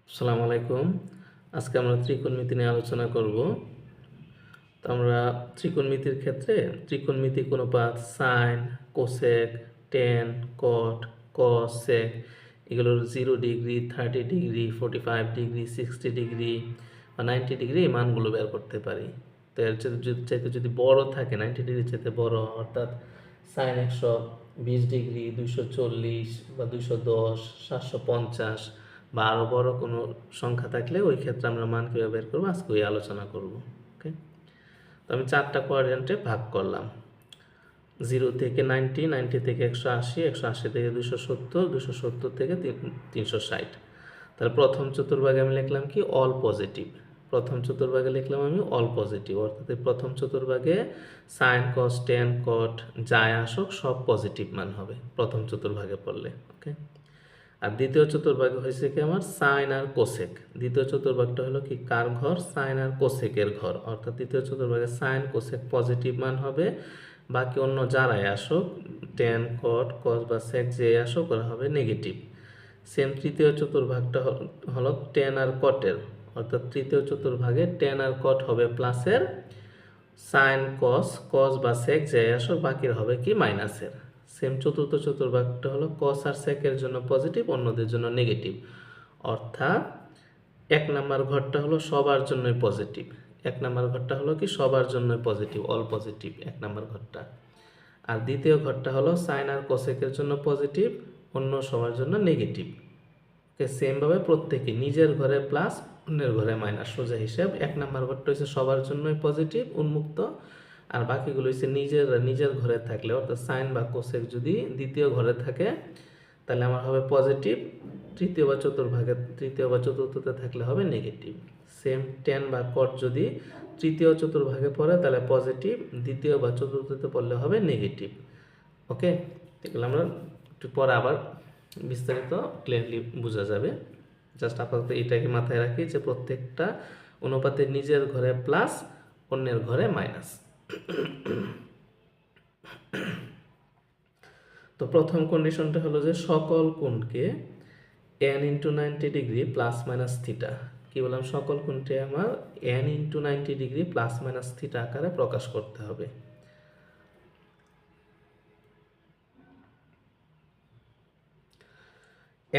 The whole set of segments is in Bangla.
আসসালামু আলাইকুম। আজকে আমরা ত্রিকোণমিতি নিয়ে আলোচনা করব। তো আমরা ত্রিকোণমিতির ক্ষেত্রে ত্রিকোণমিতিক অনুপাত সাইন, কোসেক, টেন, কট, কস, সেক এগুলোর 0 ডিগ্রি, 30 ডিগ্রি, 45 ডিগ্রি, 60 ডিগ্রি বা 90 ডিগ্রি এই মানগুলো বের করতে পারি। তো এর চাইতে যদি বড় থাকে, 90 ডিগ্রির চাইতে বড়, অর্থাৎ সাইন 120 ডিগ্রি, 240 বা 210, 750 বা আরও বড় কোনো সংখ্যা থাকলে ওই ক্ষেত্রে আমরা মান কীভাবে বের করবো আজকে ওই আলোচনা করব। ওকে, তো আমি 4টা কোয়াড্রেন্টে ভাগ করলাম। 0 থেকে 90, 90 থেকে 180, 180 থেকে 270, 270 থেকে 360। তাহলে প্রথম চতুর্ভাগে আমি লিখলাম কি অল পজিটিভ। প্রথম চতুর্ভাগে লিখলাম আমি অল পজিটিভ, অর্থাৎ প্রথম চতুর্ভাগে সাইন, কস, টেন, কট যাই আসুক সব পজিটিভ মান হবে প্রথম চতুর্ভাগে পড়লে। ওকে, আর দ্বিতীয় চতুর্ভাগে হয়েছে কি আমার সাইন আর কোসেক। দ্বিতীয় চতুর্ভাগটা হলো কি কার ঘর? সাইন আর কোসেকের ঘর, অর্থাৎ দ্বিতীয় চতুর্ভাগে সাইন, কোসেক পজিটিভ মান হবে, বাকি অন্য যারাই আসুক টেন, কট, কস বা সেক যে আসুক ওরা হবে নেগেটিভ। সেম তৃতীয় চতুর্ভাগটা হলো টেন আর কটের, অর্থাৎ তৃতীয় চতুর্ভাগে টেন আর কট হবে প্লাসের, সাইন, কস, কস বা সেক যে আসুক বাকির হবে কি মাইনাসের। সেম চতুর্থ চতুর্ভাগটা হলো কস আর সেকের জন্য পজিটিভ, অন্যদের জন্য নেগেটিভ, অর্থাৎ এক নাম্বার ঘরটা হলো সবার জন্যই পজিটিভ। এক নাম্বার ঘরটা হলো কি সবার জন্যই পজিটিভ, অল পজিটিভ এক নাম্বার ঘরটা। আর দ্বিতীয় ঘরটা হলো সাইন আর কোসেকের জন্য পজিটিভ, অন্য সবার জন্য নেগেটিভ। সেমভাবে প্রত্যেকে নিজের ঘরে প্লাস, অন্যের ঘরে মাইনাস, সোজা হিসাব। এক নাম্বার ঘরটা হচ্ছে সবার জন্যই পজিটিভ উন্মুক্ত, আর বাকিগুলো হচ্ছে নিজের ঘরে থাকলে, অর্থাৎ সাইন বা কোসেক যদি দ্বিতীয় ঘরে থাকে তাহলে আমার হবে পজিটিভ, তৃতীয় বা চতুর্থতে থাকলে হবে নেগেটিভ। সেম টেন বা কট যদি তৃতীয় চতুর্ভাগে পড়ে তাহলে পজিটিভ, দ্বিতীয় বা চতুর্থতে পড়লে হবে নেগেটিভ। ওকে, এগুলো আমরা একটু পরে আবার বিস্তারিত ক্লিয়ারলি বোঝা যাবে। জাস্ট আপাতত এটাকে মাথায় রাখি যে প্রত্যেকটা অনুপাতের নিজের ঘরে প্লাস, অন্যের ঘরে মাইনাস। তো প্রথম কন্ডিশনটা হলো যে সকল কোণকে n into 90 degree plus minus theta, কি বললাম, সকল কোণকে আমার n into 90 degree plus minus theta আকারে প্রকাশ করতে হবে।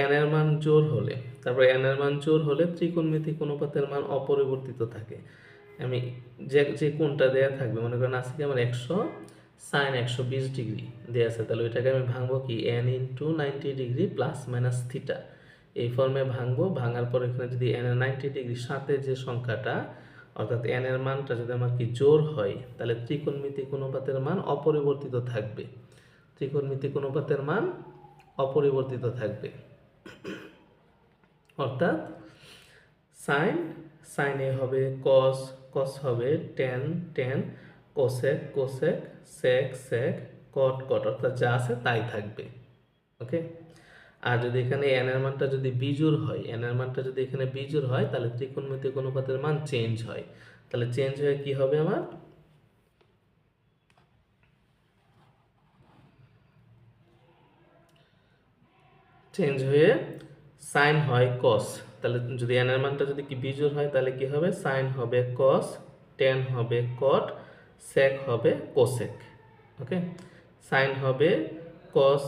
n এর মান জোড় হলে, তারপর n এর মান জোড় হলে ত্রিকোণমিতিক অনুপাতের মান অপরিবর্তিত থাকে। আমি যে কোণটা দেয়া থাকবে, মনে করেন আজকে আমার 100 সাইন 120 ডিগ্রি দেওয়া আছে, তাহলে ওইটাকে আমি ভাঙবো কি n into 90 degree plus minus theta, এই ফর্মে ভাঙবো। ভাঙার পর এখানে যদি n এর 90 ডিগ্রির সাথে যে সংখ্যাটা, অর্থাৎ n এর মানটা যদি আমার কি জোড় হয়, তাহলে ত্রিকোণমিতিক অনুপাতের মান অপরিবর্তিত থাকবে। ত্রিকোণমিতিক অনুপাতের মান অপরিবর্তিত থাকবে, অর্থাৎ সাইন, সাইনে হবে কস, কস হবে টেন, টেন, কোসেক, কোসেক, সেক, সেক, কট, কট, অর্থাৎ যা আছে তাই থাকবে। ওকে, আর যদি এখানে এন এর মানটা যদি বিজোড় হয়, এন এর মানটা যদি এখানে বিজোড় হয় তাহলে ত্রিকোণমিতিক অনুপাতের মান চেঞ্জ হয়। তাহলে চেঞ্জ হয়ে কি হবে আমার, চেঞ্জ হয়ে সাইন হয় কস। তাহলে যদি এন এর মানটা যদি কি বিজোড় হয় তাহলে কি হবে, সাইন হবে কস, টেন হবে কট, সেক হবে কোসেক। ওকে, সাইন হবে কস,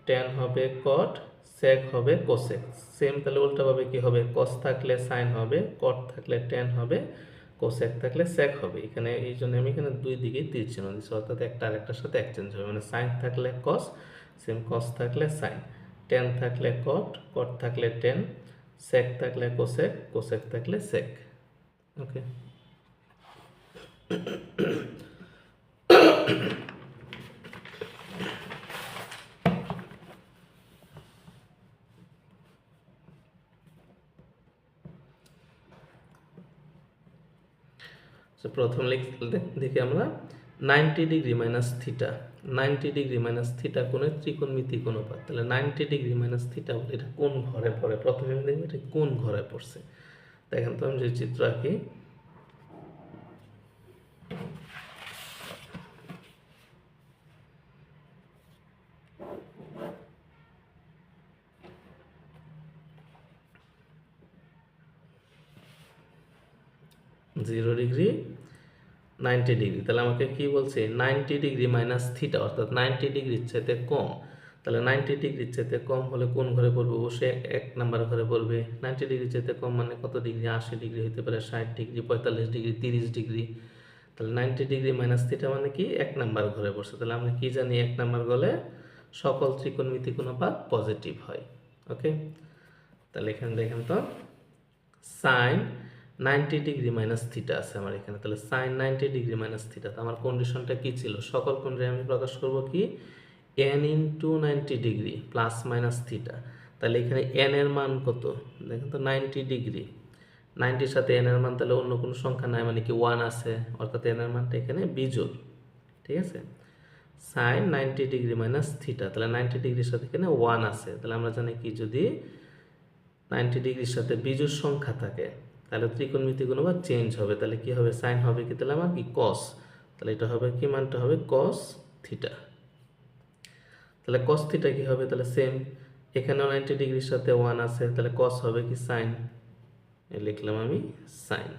টেন হবে কট, সেক হবে কোসেক। সেম তাহলে উল্টাভাবে কি হবে, কস থাকলে সাইন হবে, কট থাকলে টেন হবে, কোসেক থাকলে সেক হবে। এখানে এই জন্য আমি এখানে দুই দিকেই তীর চিহ্ন দিচ্ছি, অর্থাৎ একটা আরেকটার সাথে এক্সচেঞ্জ হবে, মানে সাইন থাকলে কস, সেম কস থাকলে সাইন, টেন থাকলে কট, কট থাকলে টেন, সেক থাকলে কোসেক, কোসেক থাকলে সেক। ওকে, প্রথম দেখি আমরা 90 degree minus theta. 90 degree minus theta কোণের ত্রিকোণমিতিক অনুপাত। তাহলে 90 ডিগ্রি মাইনাস থিটা বলে এটা কোন ঘরে পড়ে, প্রথমে আমি দেখবো এটা কোন ঘরে পড়ছে। দেখেন তো আমি যে চিত্র আঁকি, 0 ডিগ্রি 90 ডিগ্রি। তাহলে আমাকে কি বলছে 90 ডিগ্রি মাইনাস থিটা, অর্থাৎ 90 ডিগ্রির চাইতে কম। তাহলে 90 ডিগ্রির চাইতে কম হলে কোন ঘরে পড়বে? অবশ্যই এক নাম্বার ঘরে পড়বে। 90 ডিগ্রির চাইতে কম মানে কত ডিগ্রি? 80 ডিগ্রি হতে পারে, 60 ডিগ্রি, 45 ডিগ্রি, 30 ডিগ্রি। তাহলে 90 ডিগ্রি মাইনাস থিটা মানে কি? এক নাম্বার ঘরে পড়ছে। তাহলে আমরা কি জানি? এক নাম্বার ঘরে সকল ত্রিকোণমিতিক অনুপাত পজিটিভ হয়। ওকে, তাহলে এখানে দেখেন তো সাইন 90 ডিগ্রি মাইনাস থিটা আছে আমার এখানে। তাহলে সাইন 90 ডিগ্রি মাইনাস থিটা, তো আমার কন্ডিশনটা কি ছিল? সকল কোণে আমি প্রকাশ করব কি? n into 90 degree plus minus theta. তাহলে এখানে n এর মান কত? দেখেন তো 90 ডিগ্রি, 90-র সাথে n এর মান তাহলে অন্য কোনো সংখ্যা নাই, মানে কি 1 আছে, অর্থাৎ n এর মানটা এখানে বিজোড়। ঠিক আছে, সাইন 90 ডিগ্রি মাইনাস থিটা, তাহলে 90 ডিগ্রির সাথে এখানে 1 আছে। তাহলে আমরা জানি কি, যদি 90 ডিগ্রির সাথে বিজোড় সংখ্যা থাকে তাহলে ত্রিকোণমিতিক অনুপাত চেঞ্জ হবে। তাহলে কি হবে? সাইন হবে কি? তাহলে আমার কি কস, তাহলে এটা হবে কি? মানটা হবে কস থিটা। তাহলে কস থিটা কি হবে? তাহলে সেম, এখানেও 90 ডিগ্রির সাথে 1 আছে, তাহলে কস হবে কি? সাইন, লিখলাম আমি সাইন।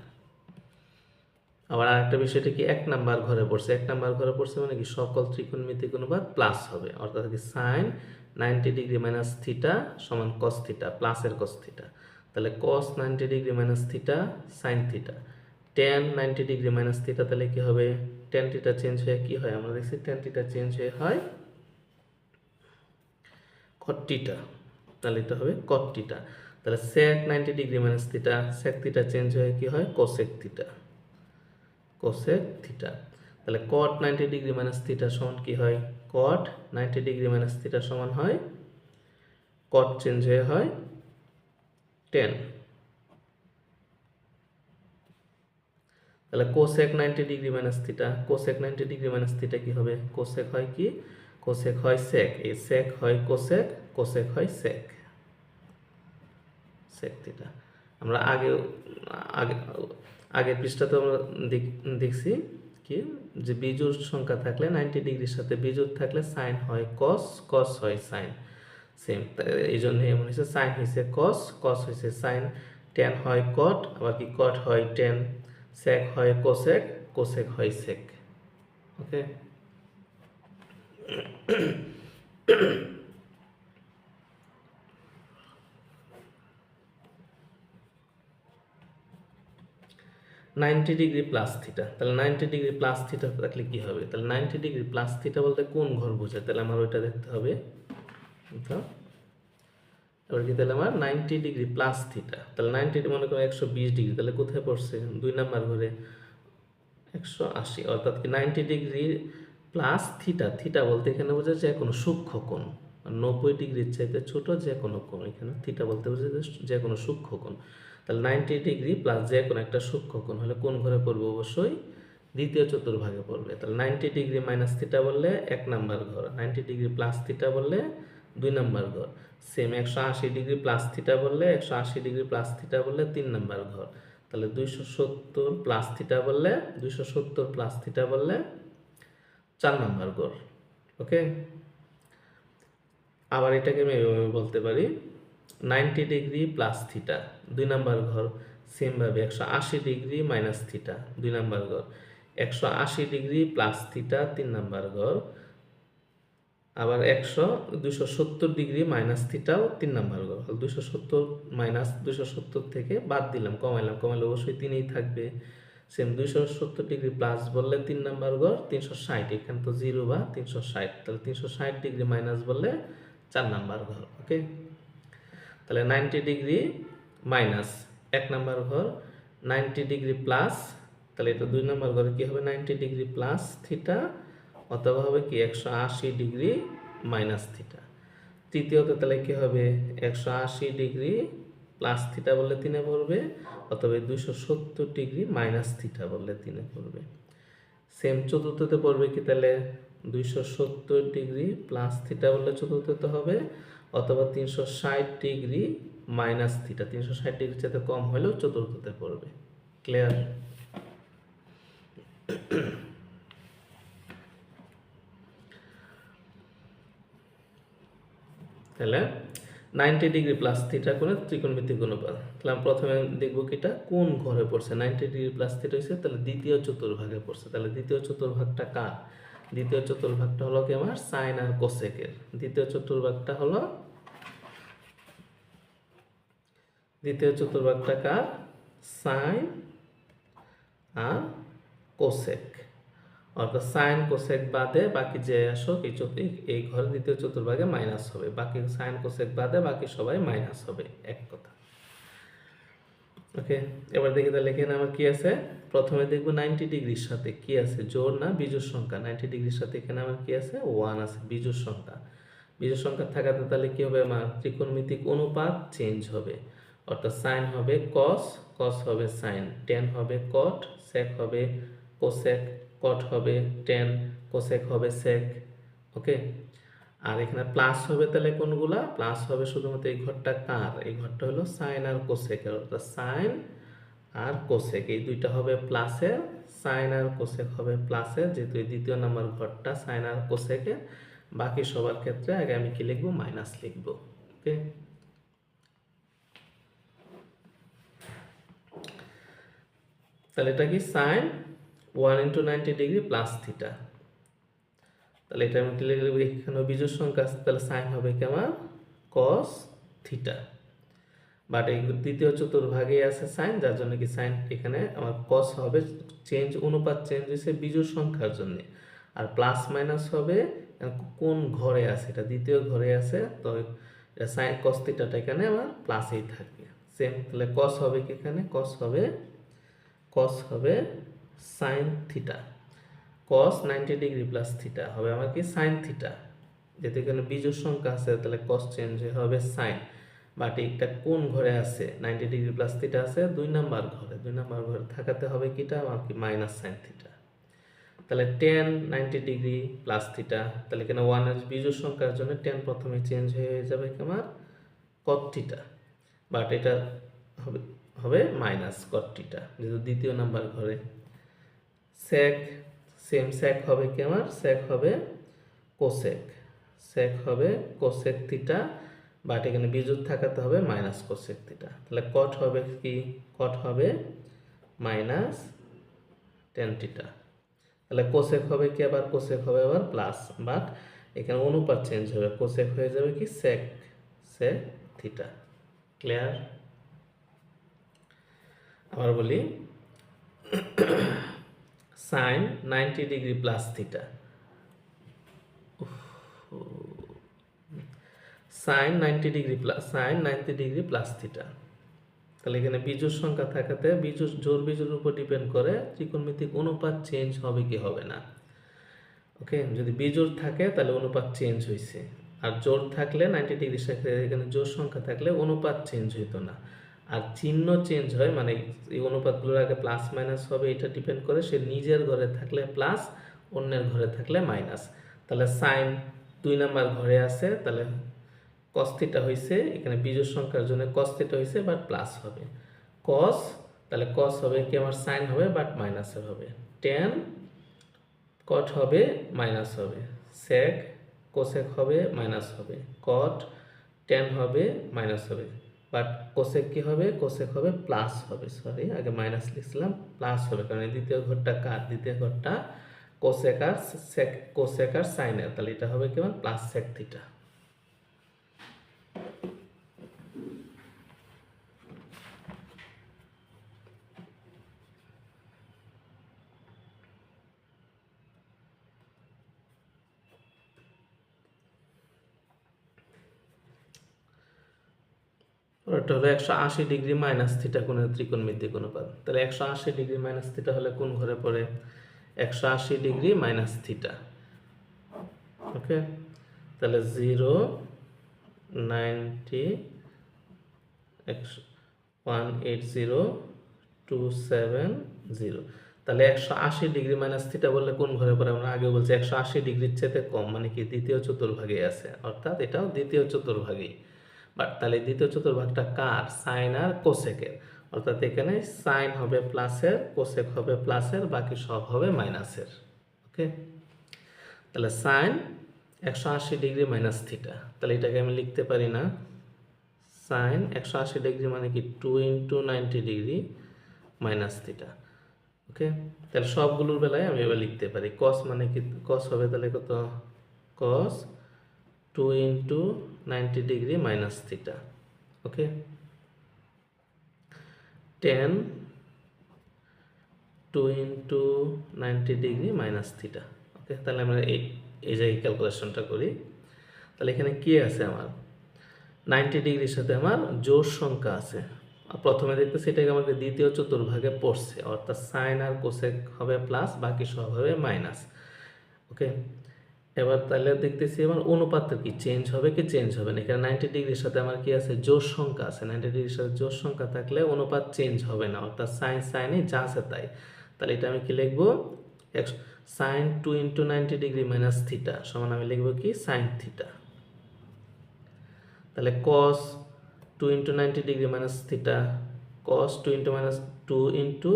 আবার আরেকটা বিষয়টা কি, এক নাম্বার ঘরে পড়ছে। এক নাম্বার ঘরে পড়ছে মানে কি সকল ত্রিকোণমিতিক অনুপাত প্লাস হবে, অর্থাৎ কি সাইন 90 ডিগ্রি মাইনাস থিটা সমান কস থিটা, প্লাসের কস থিটা। তাহলে কস 90 degree minus theta sine theta, ten 90 degree minus theta, তাহলে কি হবে? টেন থিটা চেঞ্জ হয়ে কি হয়? আমরা দেখছি টেন থিটা চেঞ্জ হয়ে হয় কট থিটা, তাহলে এটা হবে কট থিটা। তাহলে sec 90 degree minus theta, sec theta change হয়ে কি হয়? Cosec theta, cosec theta. তাহলে কট 90 ডিগ্রি মাইনাস থিটা সমান কি হয়? কট 90 ডিগ্রি মাইনাস থিটা সমান হয়, কট চেঞ্জ হয়ে হয় টেন। তাহলে cosec 90 degree minus theta, cosec 90 degree minus theta কি হবে? কোসেক হয় কি? কোসেক হয় সেক, এই সেক হয় কোসেক, কোসেক হয় সেক, সেক থিটা। আমরা আগে আগে আগের পৃষ্ঠাতে আমরা দেখছি কি, যে বিজোড় সংখ্যা থাকলে 90 ডিগ্রির সাথে বিজোড় থাকলে সাইন হয় কস, কস হয় সাইন, সেম। এই জন্য এমন হয়েছে, সাইন হয়েছে কস, কস হয়েছে সাইন, টেন হয় কট, আবার কি কট হয় টেন, সেক হয় কোসেক, কোসেক হয় সেক। ওকে, 90 ডিগ্রি প্লাস থিটা, তাহলে 90 ডিগ্রি প্লাস থিটা থাকলে কি হবে? তাহলে 90 ডিগ্রি প্লাস থিটা বলতে কোন ঘর বোঝায়? তাহলে আমার ওইটা দেখতে হবে। এবার কি, তাহলে আমার 90 ডিগ্রি প্লাস থিটা, তাহলে 90 মনে করো 120 ডিগ্রি, তাহলে কোথায় পড়ছে? 2 নাম্বার ঘরে 180, অর্থাৎ কি 90 ডিগ্রি প্লাস থিটা, থিটা বলতে এখানে বোঝা যে কোনো সূক্ষ্ম কোণ, 90 ডিগ্রির চাইতে ছোট যে কোনো কোণ, এখানে থিটা বলতে বোঝা যে কোনো সূক্ষ্ম কোণ। তাহলে 90 ডিগ্রি প্লাস যে কোনো একটা সূক্ষ্ম কোণ হলে কোন ঘরে পড়বে? অবশ্যই দ্বিতীয় চতুর্ভাগে পড়বে। তাহলে 90 ডিগ্রি মাইনাস থিটা বললে এক নাম্বার ঘর, 90 ডিগ্রি প্লাস থিটা বললে 2 নাম্বার ঘর, সেম 180 ডিগ্রি প্লাস থিটা বললে, 180 ডিগ্রি প্লাস থিটা বললে 3 নাম্বার ঘর। তাহলে 270 প্লাস থিটা বললে, 270 প্লাস থিটা বললে 4 নাম্বার ঘর। ওকে, আবার এটাকে আমি এভাবে বলতে পারি, 90 ডিগ্রি প্লাস থিটা 2 নাম্বার ঘর, সেমভাবে 180 ডিগ্রি মাইনাস থিটা 2 নাম্বার ঘর, 180 ডিগ্রি প্লাস থিটা 3 নাম্বার ঘর, আবার 270 ডিগ্রি মাইনাস থিটাও 3 নাম্বার ঘর। 270 মাইনাস 270 থেকে বাদ দিলাম, কমাইলাম, কমাইলে অবশ্যই 3ই থাকবে। সেম 270 ডিগ্রি প্লাস বললে 3 নাম্বার ঘর, 360, এখানে তো 0 বা 360, তাহলে 360 ডিগ্রি মাইনাস বললে 4 নাম্বার ঘর। ওকে, তাহলে 90 ডিগ্রি মাইনাস 1 নাম্বার ঘর, 90 ডিগ্রি প্লাস, তাহলে এটা 2 নাম্বার ঘরে কি হবে? 90 ডিগ্রি প্লাস থিটা, অথবা হবে কি 180 ডিগ্রি মাইনাস থিটা। তৃতীয়ত তাহলে কি হবে? 180 ডিগ্রি প্লাস থিটা বললে 3-এ পড়বে, অথবা 270 ডিগ্রি মাইনাস থিটা বললে 3-এ পড়বে। সেম চতুর্থতে পড়বে কি? তাহলে 270 ডিগ্রি প্লাস থিটা বললে চতুর্থতে হবে, অথবা 360 ডিগ্রি মাইনাস থিটা, 360 ডিগ্রির চাইতে কম হলেও চতুর্থতে পড়বে। ক্লিয়ার? তাহলে 90 ডিগ্রি প্লাস থিটা কোণের ত্রিকোণমিতিক অনুপাত। তাহলে আমি প্রথমে দেখব কিটা কোন ঘরে পড়ছে। 90 ডিগ্রি প্লাস থিটা হয়েছে, তাহলে দ্বিতীয় চতুর্ভাগে পড়ছে। তাহলে দ্বিতীয় চতুর্ভাগটা কার? দ্বিতীয় চতুর্ভাগটা হলো কি আমার সাইন আর কোসেকের। দ্বিতীয় চতুর্ভাগটা কার? সাইন আর কোসেক। অর্থাৎ সাইন কোসেক বাদে বাকি যে আসো এই ঘরে দ্বিতীয় চতুর্ভাগে মাইনাস হবে, বাকি সাইন কোসেক বাদে বাকি সবাই মাইনাস হবে, এক কথা। ওকে, এবার দেখি তাহলে এখানে আমার কি আছে। প্রথমে দেখবো 90 ডিগ্রির সাথে কি আছে, জোড় না বিজোড় সংখ্যা। 90 ডিগ্রির সাথে এখানে আমার কি আছে, 1 আছে, বিজোড় সংখ্যা। বিজোড় সংখ্যা থাকাতে তাহলে কি হবে আমার, ত্রিকোণমিতিক অনুপাত চেঞ্জ হবে। অর্থাৎ সাইন হবে কস, কস হবে সাইন, টেন হবে কট, সেক হবে কোসেক, কট হবে টেন, কোসেক হবে সেক। ওকে, আর এখানে প্লাস হবে তাহলে কোনগুলা, প্লাস হবে শুধুমাত্র এই ঘরটা কার, এই ঘরটা হলো সাইন আর কোসেকের। অর্থাৎ সাইন আর কোসেক এই দুইটা হবে প্লাসের, সাইন আর কোসেক হবে প্লাসের, যেহেতু এই দ্বিতীয় নাম্বার ঘরটা সাইন আর কোসেকের। বাকি সবার ক্ষেত্রে আগে আমি কি লিখবো, মাইনাস লিখবো। ওকে, তাহলে এটা কি সাইন 1 × 90 ডিগ্রি প্লাস থিটা। তাহলে এটা আমি কি লিখবো, এখানে বিজোড় সংখ্যা আছে, তাহলে সাইন হবে কি আমার কস থিটা। বাট এই দ্বিতীয় চতুর্ভাগে আছে সাইন, যার জন্য কি সাইন এখানে আমার কস হবে, চেঞ্জ অনুপাত চেঞ্জ হয়েছে বিজোড় সংখ্যার জন্য। আর প্লাস মাইনাস হবে কোন ঘরে আছে, এটা দ্বিতীয় ঘরে আছে, তো সাইন কস থিটাটা এখানে আমার প্লাসেই থাকবে সেম। তাহলে কস হবে কি এখানে, কস হবে সাইন থিটা। কস 90 ডিগ্রি প্লাস থিটা হবে আমার কি সাইন থিটা, যেহেতু এখানে বিজোড় সংখ্যা আছে তাহলে কস চেঞ্জ হবে সাইন। বাট এটা কোন ঘরে আছে, 90 ডিগ্রি প্লাস থিটা আছে 2 নাম্বার ঘরে। 2 নাম্বার ঘরে থাকাতে হবে কিটা আমার কি মাইনাস সাইন থিটা। তাহলে টেন 90 ডিগ্রি প্লাস থিটা, তাহলে এখানে 1 এর বিজোড় সংখ্যার জন্য টেন প্রথমে চেঞ্জ হয়ে যাবে কি আমার কট থিটা। বাট এটা হবে মাইনাস কট থিটা, যেহেতু দ্বিতীয় নাম্বার ঘরে। সেক সেম, সেক হবে কি আমার, সেক হবে কোসেক, সেক হবে কোসেক থিটা। বাট এখানে বিজোড় থাকাতে হবে মাইনাস কোসেক থিটা। তাহলে কট হবে কি, কট হবে মাইনাস টেন থিটা। তাহলে কোসেক হবে কি আবার, কোসেক হবে আবার প্লাস, বাট এখানে অনুপাত চেঞ্জ হবে, কোসেক হয়ে যাবে কি সেক, সেক থিটা। ক্লিয়ার? আবার বলি, sine 90 degree plus theta, sine 90 degree plus theta. তাহলে এখানে বিজোড় সংখ্যা থাকাতে জোড় বিজোড়ের উপর ডিপেন্ড করে ত্রিকোণমিতিক অনুপাত চেঞ্জ হবে কি হবে না। ওকে, যদি বিজোড় থাকে তাহলে অনুপাত চেঞ্জ হয়েছে, আর জোড় থাকলে 90 ডিগ্রির সাথে এখানে জোড় সংখ্যা থাকলে অনুপাত চেঞ্জ হইতো না। আর চিহ্ন চেঞ্জ হয়, মানে এই অনুপাতগুলোর আগে প্লাস মাইনাস হবে, এটা ডিপেন্ড করে সে নিজের ঘরে থাকলে প্লাস, অন্যের ঘরে থাকলে মাইনাস। তাহলে সাইন 2 নাম্বার ঘরে আছে, তাহলে কস থিটা হয়েছে, এখানে বিজোড় সংখ্যার জন্য কস থিটা হয়েছে, বাট প্লাস হবে কস, তাহলে কস হবে কি আমার সাইন হবে, বাট মাইনাসের হবে। টেন কট হবে মাইনাস হবে, সেক কোসেক হবে মাইনাস হবে, কট টেন হবে মাইনাস হবে, বাট কোসেক কি হবে, কোসেক হবে প্লাস হবে। সরি, আগে মাইনাস লিখছিলাম, প্লাস হবে, কারণ দ্বিতীয় ঘরটা কার, দ্বিতীয় ঘরটা কোসেক আর সেক, কোসেক আর সাইনের, তাহলে এটা হবে কি আমার প্লাস সেক থিটা। ওটা হলো 180 ডিগ্রি মাইনাস থিটা কোণের ত্রিকোণমিতিক অনুপাত। তাহলে 180 ডিগ্রি মাইনাস থিটা হলে কোন ঘরে পড়ে, 180 ডিগ্রি মাইনাস থিটা। ওকে, তাহলে 0 90 180 270, তাহলে 180 ডিগ্রি মাইনাস থিটা বললে কোন ঘরে পড়ে, আমরা আগে বলছি 180 ডিগ্রির চেয়ে কম, মানে কি দ্বিতীয় চতুর্ভাগে আছে, অর্থাৎ এটাও দ্বিতীয় চতুর্ভাগেই। বাট তাহলে দ্বিতীয় চতুর্ভাগটা কার, সাইন আর কোসেকের। অর্থাৎ এখানে সাইন হবে প্লাসের, কোসেক হবে প্লাসের, বাকি সব হবে মাইনাসের। ওকে, তাহলে সাইন 180 ডিগ্রি মাইনাস থিটা, তাহলে এটাকে আমি লিখতে পারি না, সাইন 180 ডিগ্রি মানে কি 2 into 90 degree minus theta. Okay, তাহলে সবগুলোর বেলায় আমি এবার লিখতে পারি কস মানে কি, কস হবে তাহলে কত, cos 2 into 90 degree minus theta. Okay, tan 2 into 90 degree minus theta. Okay, তাহলে আমরা এই জায়গায় ক্যালকুলেশনটা করি। তাহলে এখানে কি আছে আমার 90 ডিগ্রির সাথে আমার জোড় সংখ্যা আছে। প্রথমে দেখতেছি এটাকে আমাকে দ্বিতীয় চতুর্ভাগে পড়ছে, অর্থাৎ সাইন আর কোসেক হবে প্লাস, বাকি সব হবে মাইনাস। ওকে, এবার তাহলে দেখতেছি আমার অনুপাতটা কি চেঞ্জ হবে কি চেঞ্জ হবে না। এখানে 90 ডিগ্রির সাথে আমার কি আছে, জোড় সংখ্যা আছে। 90 ডিগ্রির সাথে জোড় সংখ্যা থাকলে অনুপাত চেঞ্জ হবে না, অর্থাৎ সাইন সাইনে যা আছে তাই। তাহলে এটা আমি কি লিখবো, sine 2 into 90 degree minus theta সমান আমি লিখবো কি সাইন থিটা। তাহলে cos 2 into 90 degree minus theta, cos 2 into minus 2 into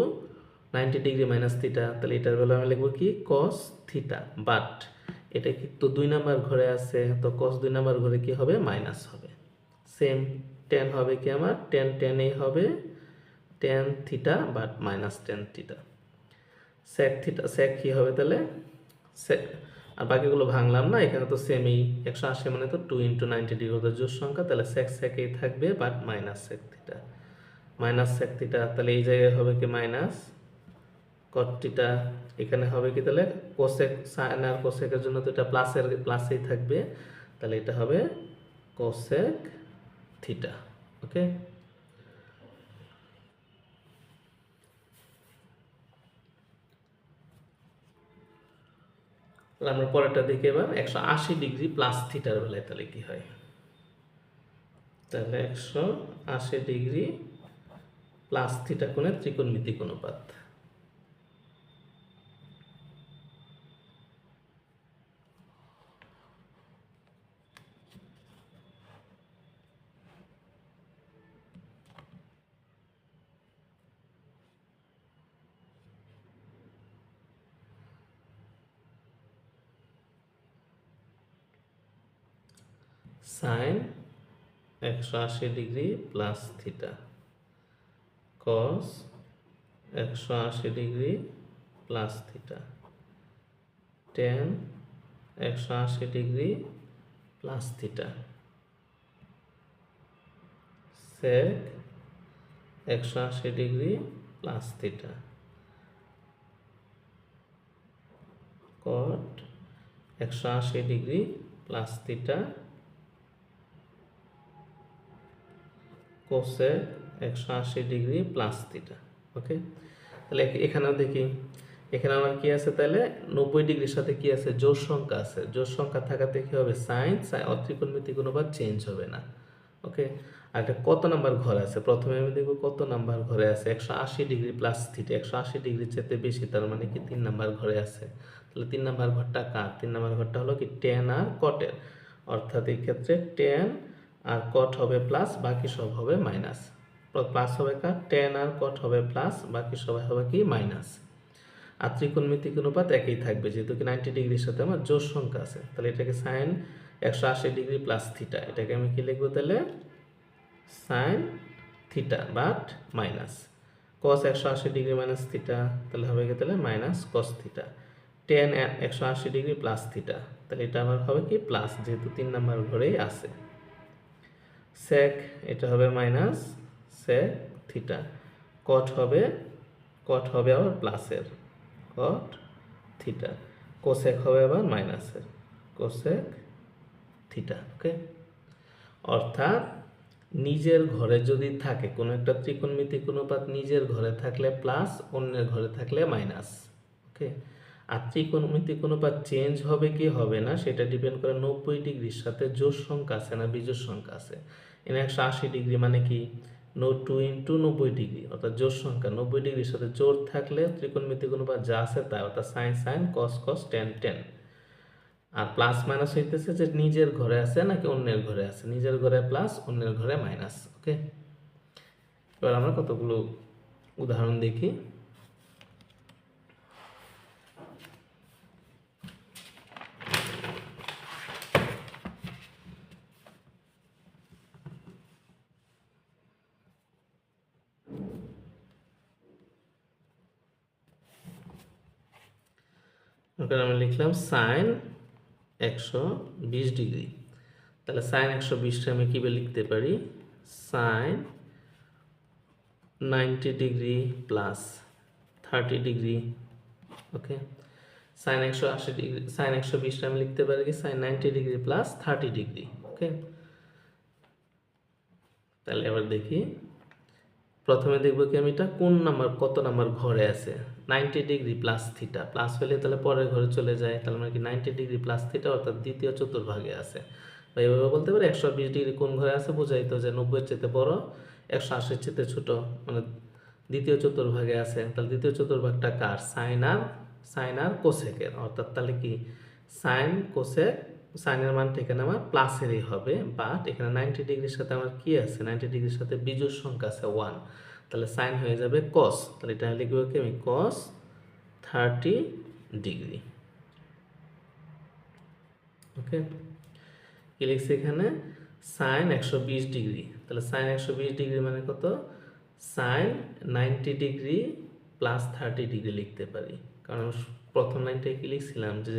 90 degree minus theta, তাহলে এটার বেলা আমি লিখবো কি কস থিটা। বাট এটা কি তো 2 নাম্বার ঘরে আছে, তো কস 2 নাম্বার ঘরে কি হবে, মাইনাস হবে। সেম টেন হবে কি আমার, টেন টেনেই হবে tan theta, but minus tan theta. Sec theta, sec কি হবে তাহলে সেক, আর বাকিগুলো ভাঙলাম না, এখানে তো সেমই 180 মানে তো 2 ইন্টু 90 ডিগ্রি ওদের জোড় সংখ্যা, তাহলে সেক সেকেই থাকবে, but minus sec theta, minus sec theta. তাহলে এই জায়গায় হবে কি মাইনাস কট থিটা, এখানে হবে কি তাহলে কোসেক, সাইন আর কোসেকের জন্য তো এটা প্লাসের প্লাসেই থাকবে, তাহলে এটা হবে কোসেক থিটা। ওকে, তাহলে আমরা পরেরটা দেখি এবার 180 ডিগ্রি প্লাস থিটার বেলায় তাহলে কি হয়। তাহলে 180 ডিগ্রি প্লাস থিটা কোণের ত্রিকোণমিতিক অনুপাত। Sine 180 degree plus theta, cos 180 degree plus theta, tan 180 degree plus theta, sec 180 degree plus theta, cot 180 degree plus theta, cosec 180 degree plus theta. Okay, তাহলে এখানেও দেখি, এখানে আমার কি আছে তাহলে 90 ডিগ্রির সাথে কি আছে, জোড় সংখ্যা আছে। জোড় সংখ্যা থাকাতে কি হবে, সাইন ত্রিকোণমিতিক অনুপাত চেঞ্জ হবে না। ওকে, আর এটা কত নাম্বার ঘরে আছে, প্রথমে আমি দেখবো কত নাম্বার ঘরে আছে, 180 ডিগ্রি প্লাস থিটা, 180 ডিগ্রির চেয়ে বেশি, তার মানে কি 3 নাম্বার ঘরে আছে। তাহলে 3 নাম্বার ঘরটা কার, 3 নাম্বার ঘরটা হলো কি টেন আর কটের, অর্থাৎ এই ক্ষেত্রে টেন আর কট হবে প্লাস, বাকি সব হবে মাইনাস। প্লাস হবে কার, টেন আর কট হবে প্লাস, বাকি সবাই হবে কি মাইনাস। আর ত্রিকোণমিতিক অনুপাত একই থাকবে, যেহেতু কি 90 ডিগ্রির সাথে আমার জোড় সংখ্যা আছে। তাহলে এটাকে সাইন 180 ডিগ্রি প্লাস থিটা, এটাকে আমি কি লিখবো তাহলে sine theta but minus cos 180 degree minus theta, তাহলে হবে কি তাহলে minus cos theta. Tan 180 degree plus theta, তাহলে এটা আবার হবে কি প্লাস, যেহেতু 3 নাম্বার ঘরেই আছে। সেক এটা হবে মাইনাস সেক থিটা, কট হবে আবার প্লাসের কট থিটা, কোসেক হবে আবার মাইনাসের কোসেক থিটা। ওকে, অর্থাৎ নিজের ঘরে যদি থাকে কোনো একটা ত্রিকোণমিতিক অনুপাত, নিজের ঘরে থাকলে প্লাস, অন্যের ঘরে থাকলে মাইনাস। ওকে, আর ত্রিকোণমিতিক অনুপাত চেঞ্জ হবে কি হবে না সেটা ডিপেন্ড করে 90 ডিগ্রির সাথে জোড় সংখ্যা আছে না বিজোড় সংখ্যা আছে। এখানে 180 ডিগ্রি মানে কি 2 ইন্টু 90 ডিগ্রি, অর্থাৎ জোড় সংখ্যা 90 ডিগ্রির সাথে জোড় থাকলে ত্রিকোণমিতিক অনুপাত যা আছে তাই, অর্থাৎ সাইন সাইন কস কস টেন টেন। আর প্লাস মাইনাস হইতেছে যে নিজের ঘরে আছে নাকি অন্যের ঘরে আছে, নিজের ঘরে প্লাস, অন্যের ঘরে মাইনাস। ওকে, এবার আমরা কতগুলো উদাহরণ দেখি। ওখানে আমি লিখলাম সাইন 120 ডিগ্রি। তাহলে সাইন 120টা আমি কীভাবে লিখতে পারি? Sine 90 degree plus 30 degree. Okay, sine 180 degree, sine 120টা আমি লিখতে পারি কি sine 90 degree plus 30 degree. Okay, তাহলে এবার দেখি, প্রথমে দেখবো কি আমি এটা কোন নাম্বার, কত নাম্বার ঘরে আছে। 90 ডিগ্রি প্লাস থিটা, প্লাস হলে তাহলে পরের ঘরে চলে যায়, তাহলে মানে কি 90 ডিগ্রি প্লাস থিটা অর্থাৎ দ্বিতীয় চতুর্ভাগে আছে। বা এইভাবে বলতে পারি 120 ডিগ্রি কোন ঘরে আছে, বোঝাইতো যে 90-এর চেয়ে বড়, 180-এর চেয়ে ছোট, মানে দ্বিতীয় চতুর্ভাগে আছে। তাহলে দ্বিতীয় চতুর্ভাগটা কার? সাইন আর কোসেকের। অর্থাৎ তাহলে কি সাইন কোসেক, সাইনের মানটা এখানে আমার প্লাসেরই হবে, বাট এখানে 90 ডিগ্রির সাথে আমার কি আছে? 90 ডিগ্রির সাথে বিজোড় সংখ্যা আছে 1, তাহলে সাইন হয়ে যাবে কস। তাহলে এটা লিখবো কি আমি কস 30 ডিগ্রি। ওকে, কি লিখছি এখানে? Sine 120 degree. তাহলে সাইন 120 ডিগ্রি মানে কত? সাইন 90 ডিগ্রি প্লাস 30 ডিগ্রি লিখতে পারি, কারণ প্রথম লাইনটায় কি লিখছিলাম যে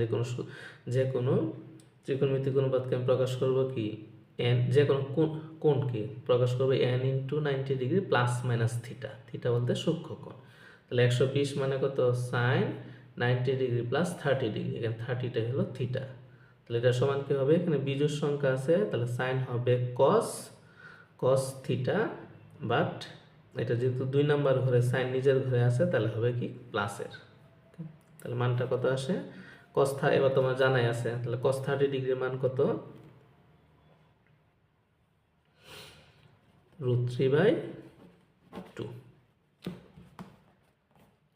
যে কোনো ত্রিকোণমিতিক অনুপাতকে আমি প্রকাশ করবো কি এন, যে কোনো কোণকে প্রকাশ করবো N into 90 degree plus minus theta. Theta বলতে সূক্ষ্ম কোণ। তাহলে 120 মানে কত? সাইন 90 ডিগ্রি প্লাস 30 ডিগ্রি, এখানে 30টা হলো থিটা। তাহলে এটা সমান কি হবে? এখানে বিজোড় সংখ্যা আছে, তাহলে সাইন হবে কস থিটা, বাট এটা যেহেতু 2 নাম্বার ঘরে সাইন নিজের ঘরে আছে, তাহলে হবে কি প্লাসের। তাহলে মানটা কত আসে? কস, এবার তোমার জানাই আছে, তাহলে কস 30 ডিগ্রির মান কত? √3/2।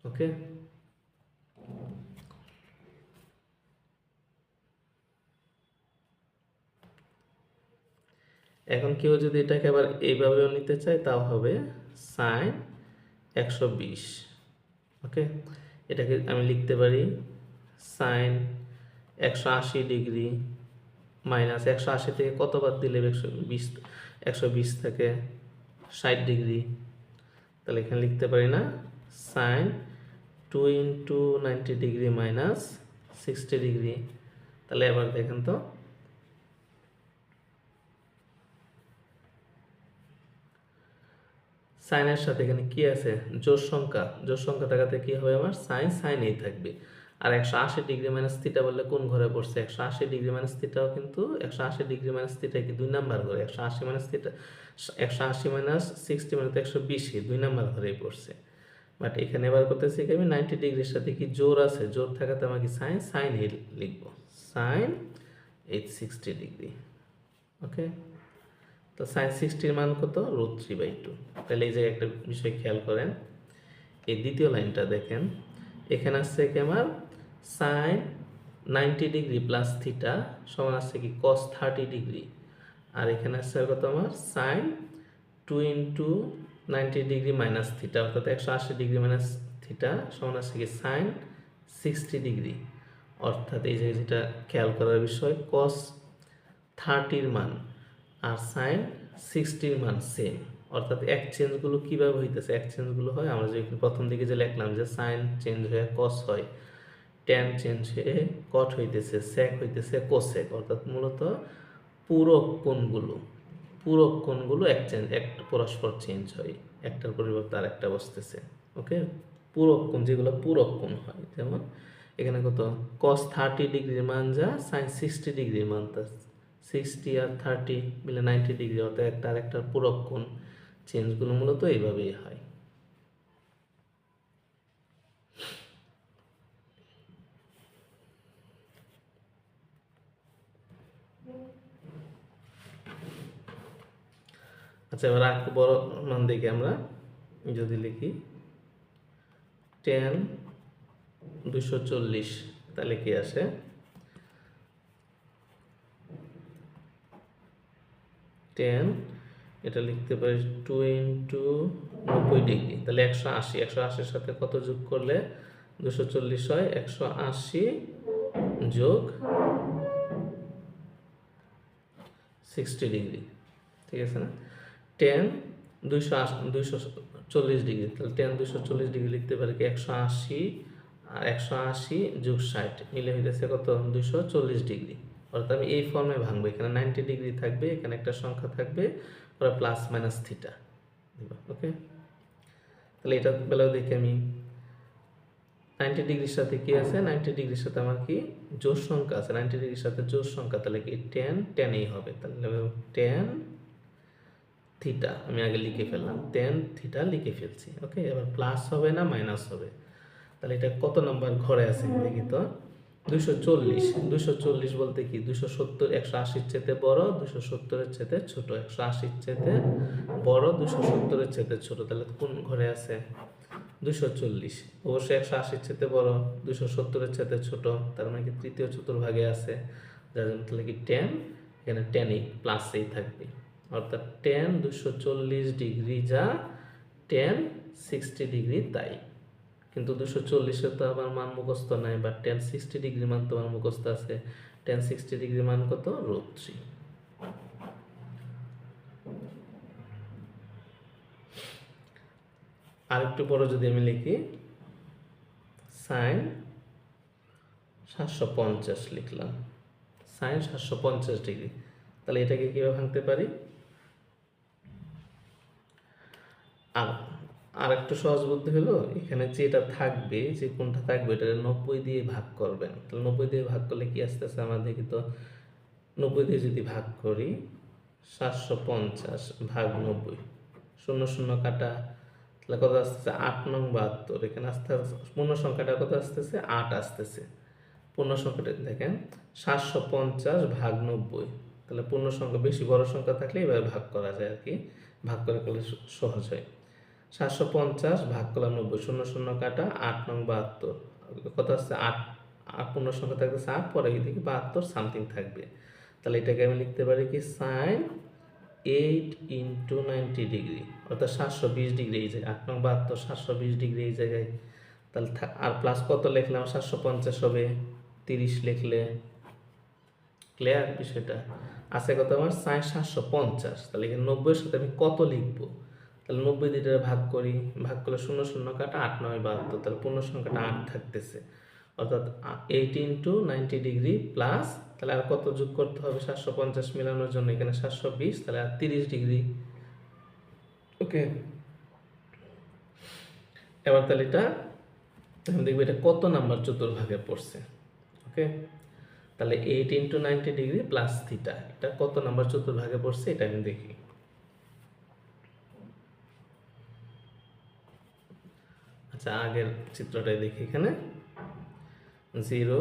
ওকে, এখন কেউ যদি এটাকে আবার এইভাবেও নিতে চায় তাও হবে সাইন 120। ওকে, এটাকে আমি লিখতে পারি সাইন 180 ডিগ্রি মাইনাস 180 থেকে কত বাদ দিলে 120 থেকে 60 ডিগ্রি। তাহলে এখানে লিখতে পারি না sine 2 into 90 degree minus 60 degree. তাহলে এবার দেখেন তো, সাইনের সাথে এখানে কি আছে? জোড় সংখ্যা থাকাতে কি হবে আমার? সাইনেই থাকবে। আর 180 ডিগ্রি মাইনাস থিটা বললে কোন ঘরে পড়ছে? 180 ডিগ্রি মাইনাস থিটাও কিন্তু 180 ডিগ্রি মাইনাস থিটা কি 2 নাম্বার ঘরে? 180 মাইনাস থিটা, 180 মাইনাস 60 মানে তো 120, 2 নাম্বার ঘরেই পড়ছে। বাট এখানে এবার করতেছি কি আমি 90 ডিগ্রির সাথে কি জোর আছে, জোর থাকাতে আমাকে সাইনই লিখবো, সাইন 60 ডিগ্রি। ওকে, তো সাইন 60-এর মান কত? √3/2। তাহলে এই যে একটা বিষয় খেয়াল করেন, এই দ্বিতীয় লাইনটা দেখেন, এখানে আসছে কি আমার সাইন 90 ডিগ্রি প্লাস থিটা সমান আসছে কি কস 30 ডিগ্রি, আর এখানে আসছে কত আমার sine 2 into 90 degree minus theta, অর্থাৎ 180 ডিগ্রি মাইনাস থিটা সমান আসছে কি সাইন 60 ডিগ্রি। অর্থাৎ এই যে যেটা খেয়াল করার বিষয়, কস 30-র মান আর সাইন 60-র মান সেম, অর্থাৎ এক্সচেঞ্জগুলো কীভাবে হইতেছে? এক্সচেঞ্জগুলো হয় আমরা যে প্রথম দিকে যে লিখলাম যে সাইন চেঞ্জ হয়ে কস হয়, ট্যান চেঞ্জ হয়ে কট হইতেছে, সেক হইতেছে কোসেক, অর্থাৎ মূলত পূরক কোণগুলো একটা পরস্পর চেঞ্জ হয়, একটার পরিবর্তে আর একটা বসতেছে। ওকে, পূরক কোণ, যেগুলো পূরক কোণ হয়, যেমন এখানে কত কস 30 ডিগ্রির মান যা সাইন 60 ডিগ্রির মান তা 60 আর 30 মিলে 90 ডিগ্রি, অর্থাৎ একটা আর একটার পূরক কোণ। চেঞ্জগুলো মূলত এইভাবেই হয়। আচ্ছা, এবার আর একটু বড় মান দেখি আমরা, যদি লিখি tan 240, তাহলে কি আসে? tan, এটা লিখতে পারি 2 ইন্টু 90 ডিগ্রি, তাহলে 180, 180-এর সাথে কত যোগ করলে 240 হয়? 180 যোগ 60 ডিগ্রি, ঠিক আছে না? tan 240 ডিগ্রি, তাহলে tan 240 ডিগ্রি লিখতে পারি কি 180 আর 180 যোগ 60 মিলে হইতেছে কত 240 ডিগ্রি। অর্থাৎ আমি এই ফর্মে ভাঙবো, এখানে 90 ডিগ্রি থাকবে, এখানে একটা সংখ্যা থাকবে, পরে প্লাস মাইনাস থিটা। ওকে, তাহলে এটা বেলাও দেখি আমি 90 ডিগ্রির সাথে কি আছে, 90 ডিগ্রির সাথে আমার কি জোড় সংখ্যা আছে, 90 ডিগ্রির সাথে জোড় সংখ্যা, তাহলে কি tan এই হবে, তাহলে tan থিটা আমি আগে লিখে ফেললাম, tan থিটা লিখে ফেলছি। ওকে, এবার প্লাস হবে না মাইনাস হবে, তাহলে এটা কত নাম্বার ঘরে আছে দেখি তো, 240। 240 বলতে কি 270 180-র চেয়ে বড়, 270-এর চেয়ে ছোট, 180-র চেয়ে বড়, 270-এর চেয়ে ছোট, তাহলে কোন ঘরে আছে 240। অবশ্যই 180-র চেয়ে বড়, 270-এর চেয়ে ছোট, তার মানে কি তৃতীয় চতুর্ভাগে আছে, যার জন্য তাহলে কি tan, এখানে tan এই প্লাসেই থাকবে, অর্থাৎ tan 240 ডিগ্রি যা tan 60 ডিগ্রি তাই। কিন্তু 240-এর তো আমার মান মুখস্থ নাই, বা tan 60 ডিগ্রি মান তো আমার মুখস্থ আছে। tan 60 ডিগ্রি মান কত, √3। আরেকটু বড় যদি আমি লিখি sin 750 লিখলাম, sin 750 ডিগ্রি, তাহলে এটাকে কিভাবে ভাঙতে পারি, আর একটু সহজ বুদ্ধি হলো, এখানে যেটা থাকবে, যে কোনটা থাকবে এটা 90 দিয়ে ভাগ করবেন। তাহলে 90 দিয়ে ভাগ করলে কি আসতেছে আমার দেখি তো, 90 দিয়ে যদি ভাগ করি 750 ভাগ 90, 0 0 কাটা, তাহলে কত আসতেছে 8 নং 72, এখানে আস্তে আস্তে পূর্ণ সংখ্যাটা কত আসতেছে 8 আসতেছে। পূর্ণ সংখ্যাটা দেখেন 750 ভাগ 90, তাহলে পূর্ণ সংখ্যা বেশি বড় সংখ্যা থাকলে এভাবে ভাগ করা যায় আর কি, ভাগ করে করলে সহজ হয়। 750 ভাগ করলাম 90, 0 0 কাটা, 8 নং 72, কত আসছে 8, পূর্ণ সংখ্যা থাকতেছে 8, পরে এদিকে 72 সামথিং থাকবে, তাহলে এটাকে আমি লিখতে পারি কি sin 8 × 90 ডিগ্রি, অর্থাৎ 720 ডিগ্রি এই জায়গায়, 8 নং 72 720 ডিগ্রি এই জায়গায়, তাহলে আর প্লাস কত লিখলাম 750 হবে 30 লিখলে, ক্লিয়ার বিষয়টা আছে কত আমার sin 750, তাহলে এখানে 90-এর সাথে আমি কত লিখবো, তাহলে 90 দিয়ে ভাগ করি, ভাগ করলে 0 0 কাটা, 8 9 72, তাহলে পূর্ণ সংখ্যাটা 8 থাকতেছে, অর্থাৎ 8 × 90 ডিগ্রি প্লাস, তাহলে আর কত যোগ করতে হবে 750 মেলানোর জন্য, এখানে 720, তাহলে আর 30 ডিগ্রি। ওকে, এবার তাহলে এটা দেখবে এটা কত নাম্বার চতুর্ভাগে পড়ছে। ওকে, তাহলে 8 × 90 ডিগ্রি প্লাস থিটা, এটা কত নাম্বার চতুর্ভাগে পড়ছে এটা আমি দেখি। আচ্ছা, আগের চিত্রটাই দেখি, এখানে 0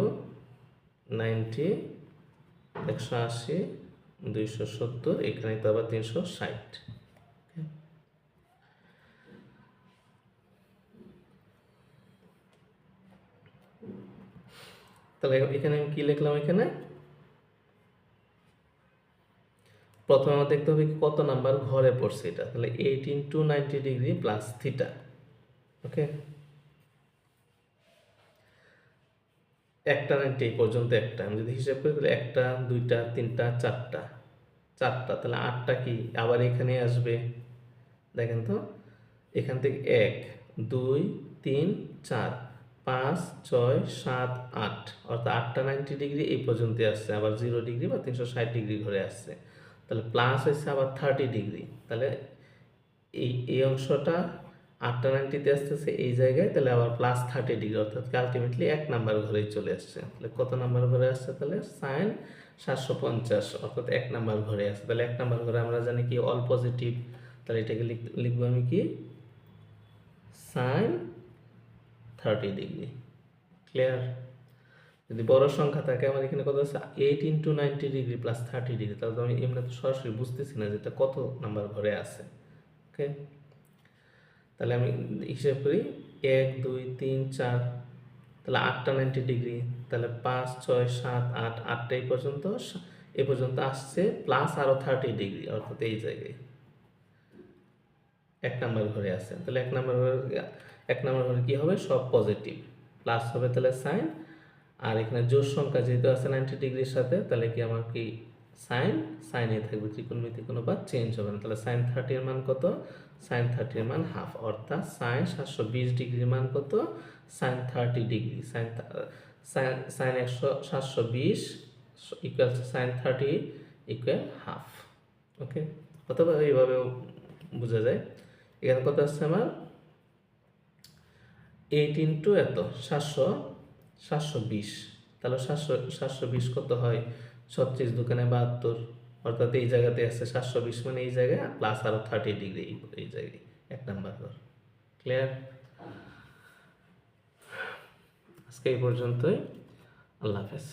90 180 270, এখানে তো আবার 360। তাহলে এখানে আমি কি লিখলাম, এখানে প্রথমে আমার দেখতে হবে কত নাম্বার ঘরে পড়ছে এটা, তাহলে 8 × 90 ডিগ্রি প্লাস থিটা। ওকে, একটা 90 এই পর্যন্ত একটা, আমি যদি হিসাব করি তাহলে 1টা 2টা 3টা 4টা, তাহলে 8টা কি আবার এখানে আসবে, দেখেন তো এখান থেকে 1 2 3 4 5 6 7 8, অর্থাৎ 8টা 90 ডিগ্রি এই পর্যন্ত আসছে, আবার 0 ডিগ্রি বা 360 ডিগ্রি ঘরে আসছে, তাহলে প্লাস হয়েছে আবার 30 ডিগ্রি, তাহলে এই অংশটা 8টা 90-তে আসতেছে এই জায়গায়, তাহলে আবার প্লাস 30 ডিগ্রি, অর্থাৎ আলটিমেটলি 1 নাম্বার ঘরেই চলে আসছে। তাহলে কত নাম্বার ঘরে আসছে, তাহলে sin 750, অর্থাৎ 1 নাম্বার ঘরে আসছে। তাহলে 1 নাম্বার ঘরে আমরা জানি কি অল পজিটিভ, তাহলে এটাকে লিখবো আমি কি sin 30 ডিগ্রি। ক্লিয়ার? যদি বড় সংখ্যা থাকে আমার এখানে কত আছে 8 × 90 ডিগ্রি প্লাস 30 ডিগ্রি, তাহলে তো আমি এমনি তো সরাসরি বুঝতেছি না যে এটা কত নাম্বার ঘরে আছে। ওকে, তাহলে আমি হিসাব করি 1 2 3 4, তাহলে 8টা 90 ডিগ্রি, তাহলে 5 6 7 8, 8টা এই পর্যন্ত আসছে, প্লাস আরও 30 ডিগ্রি, অর্থাৎ এই জায়গায় 1 নাম্বার ঘরে আছে। তাহলে 1 নাম্বার ঘরে কি হবে, সব পজিটিভ, প্লাস হবে তাহলে সাইন, আর এখানে জোড় সংখ্যা যেহেতু আছে 90 ডিগ্রির সাথে, তাহলে কি আমার কি সাইন সাইনে থাকবে, ত্রিকোণমিতিক অনুপাত চেঞ্জ হবে না। তাহলে সাইন 30 এর মান কত? সাইন 30 এর মান হাফ, অর্থাৎ সাইন 720 ডিগ্রির মান কত? Sine 30 degree. Sine sine 720 equal sine 30 equal half. Okay, অথবা এইভাবেও বোঝা যায়। এখানে কত আসছে আমার? 8 ইন্টু এত 720, তাহলে 720 কত হয়? 36 দোকানে 72, অর্থাৎ এই জায়গাতে আছে 720 মানে এই জায়গায় প্লাস আরো 30 ডিগ্রি এই জায়গায়, 1 নাম্বার ঘর। ক্লিয়ার? আজকে এই পর্যন্তই। আল্লাহ হাফেজ।